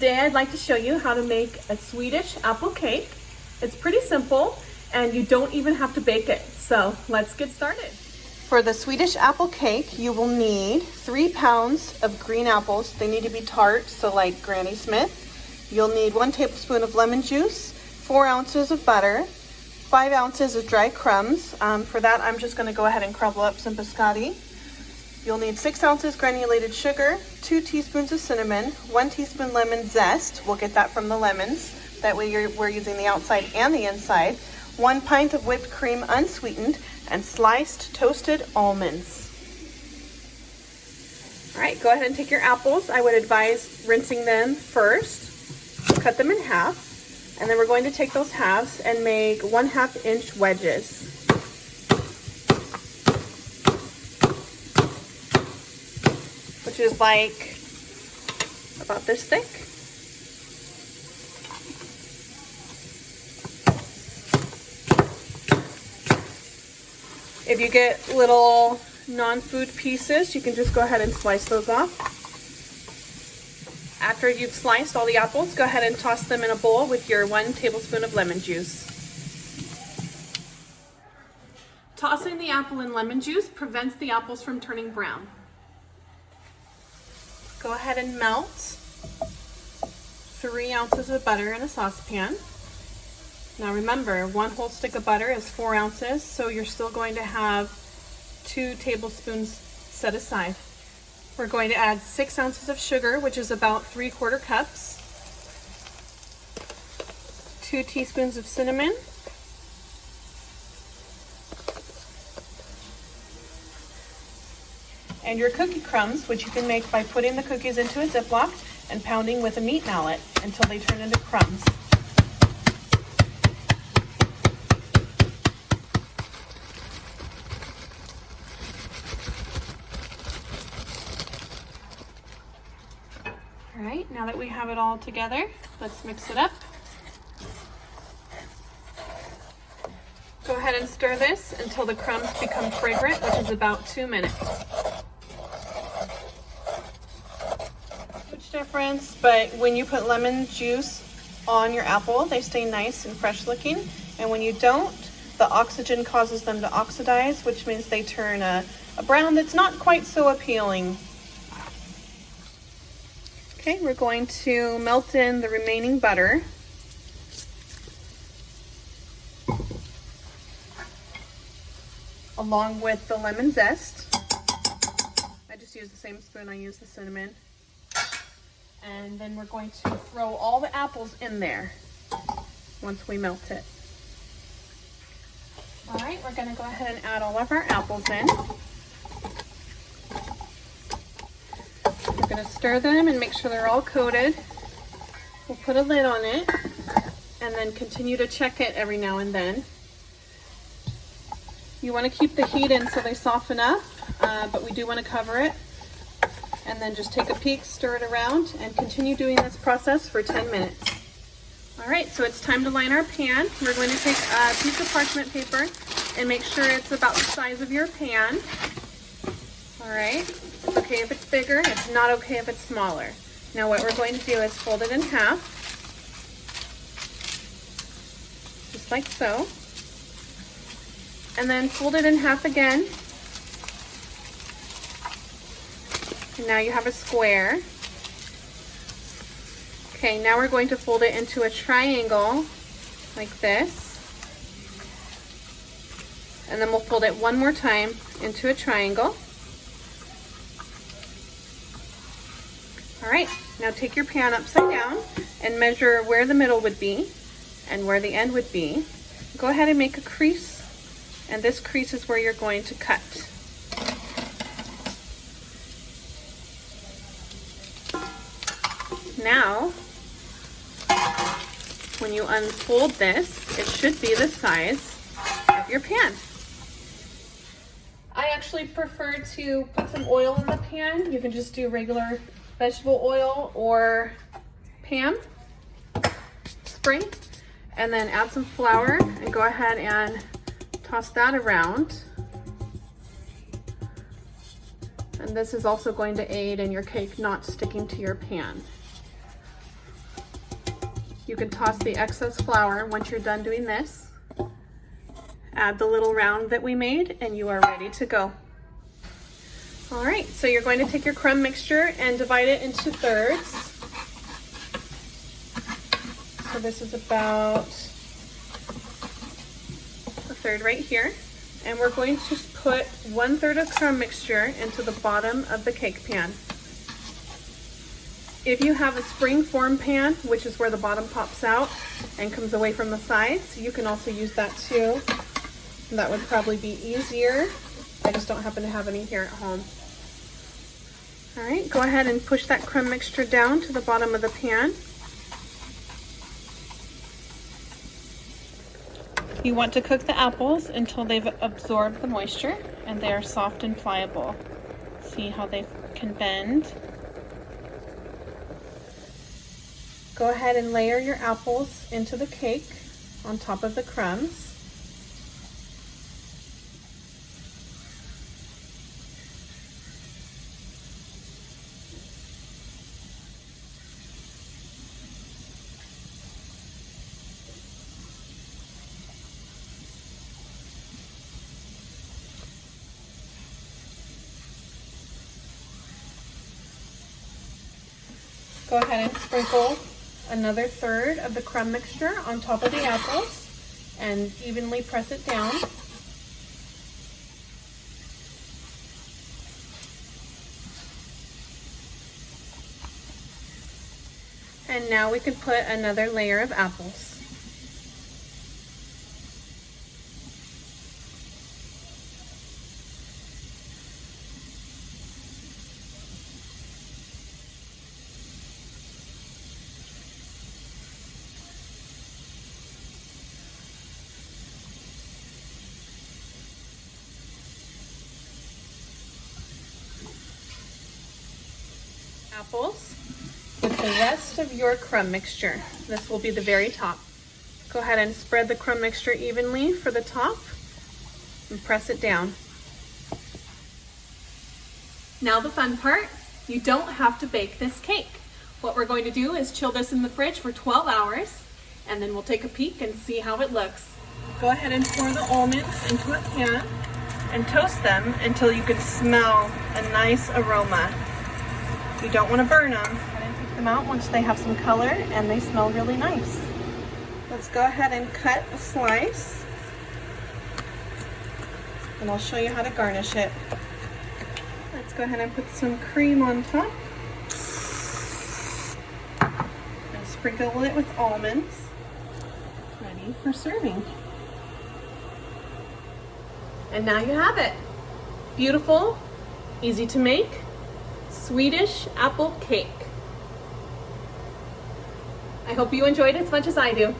Today I'd like to show you how to make a Swedish apple cake. It's pretty simple and you don't even have to bake it. So let's get started. For the Swedish apple cake, you will need 3 pounds of green apples. They need to be tart, so like Granny Smith. You'll need 1 tablespoon of lemon juice, 4 ounces of butter, 5 ounces of dry crumbs. For that, I'm just going to go ahead and crumble up some biscotti. You'll need 6 ounces granulated sugar, 2 teaspoons of cinnamon, 1 teaspoon lemon zest. We'll get that from the lemons. That way we're using the outside and the inside. 1 pint of whipped cream unsweetened, and sliced toasted almonds. All right, go ahead and take your apples. I would advise rinsing them first. Cut them in half. And then we're going to take those halves and make 1/2 inch wedges. Which is like about this thick. If you get little non-food pieces, you can just go ahead and slice those off. After you've sliced all the apples, go ahead and toss them in a bowl with your 1 tablespoon of lemon juice. Tossing the apple in lemon juice prevents the apples from turning brown. Go ahead and melt 3 ounces of butter in a saucepan. Now remember, 1 whole stick of butter is 4 ounces, so you're still going to have 2 tablespoons set aside. We're going to add 6 ounces of sugar, which is about 3/4 cups, 2 teaspoons of cinnamon, and your cookie crumbs, which you can make by putting the cookies into a Ziploc and pounding with a meat mallet until they turn into crumbs. All right, now that we have it all together, let's mix it up. Go ahead and stir this until the crumbs become fragrant, which is about 2 minutes. Difference, but when you put lemon juice on your apple, they stay nice and fresh looking, and when you don't, the oxygen causes them to oxidize, which means they turn a brown that's not quite so appealing. Okay, we're going to melt in the remaining butter. Along with the lemon zest. I just use the same spoon I use the cinnamon. And then we're going to throw all the apples in there once we melt it. All right, we're going to go ahead and add all of our apples in. We're going to stir them and make sure they're all coated. We'll put a lid on it and then continue to check it every now and then. You want to keep the heat in so they soften up, but we do want to cover it. And then just take a peek, stir it around, and continue doing this process for 10 minutes. All right, so it's time to line our pan. We're going to take a piece of parchment paper and make sure it's about the size of your pan. All right, it's okay if it's bigger, it's not okay if it's smaller. Now what we're going to do is fold it in half, just like so. And then fold it in half again. And now you have a square. Okay, now we're going to fold it into a triangle like this. And then we'll fold it one more time into a triangle. All right, now take your pan upside down and measure where the middle would be and where the end would be. Go ahead and make a crease, and this crease is where you're going to cut. Now, when you unfold this, it should be the size of your pan. I actually prefer to put some oil in the pan. You can just do regular vegetable oil or Pam spray, and then add some flour and go ahead and toss that around. And this is also going to aid in your cake not sticking to your pan. You can toss the excess flour once you're done doing this. Add the little round that we made and you are ready to go. All right, so you're going to take your crumb mixture and divide it into thirds. So this is about a third right here. And we're going to put 1/3 of crumb mixture into the bottom of the cake pan. If you have a spring form pan, which is where the bottom pops out and comes away from the sides, you can also use that too. That would probably be easier. I just don't happen to have any here at home. All right, go ahead and push that crumb mixture down to the bottom of the pan. You want to cook the apples until they've absorbed the moisture and they are soft and pliable. See how they can bend? Go ahead and layer your apples into the cake on top of the crumbs. Go ahead and sprinkle another third of the crumb mixture on top of the apples and evenly press it down. And now we can put another layer of apples. Apples with the rest of your crumb mixture. This will be the very top. Go ahead and spread the crumb mixture evenly for the top and press it down. Now the fun part, you don't have to bake this cake. What we're going to do is chill this in the fridge for 12 hours and then we'll take a peek and see how it looks. Go ahead and pour the almonds into a pan and toast them until you can smell a nice aroma. You don't want to burn them. And take them out once they have some color and they smell really nice. Let's go ahead and cut a slice. And I'll show you how to garnish it. Let's go ahead and put some cream on top. And sprinkle it with almonds. Ready for serving. And now you have it. Beautiful, easy to make Swedish apple cake. I hope you enjoyed it as much as I do.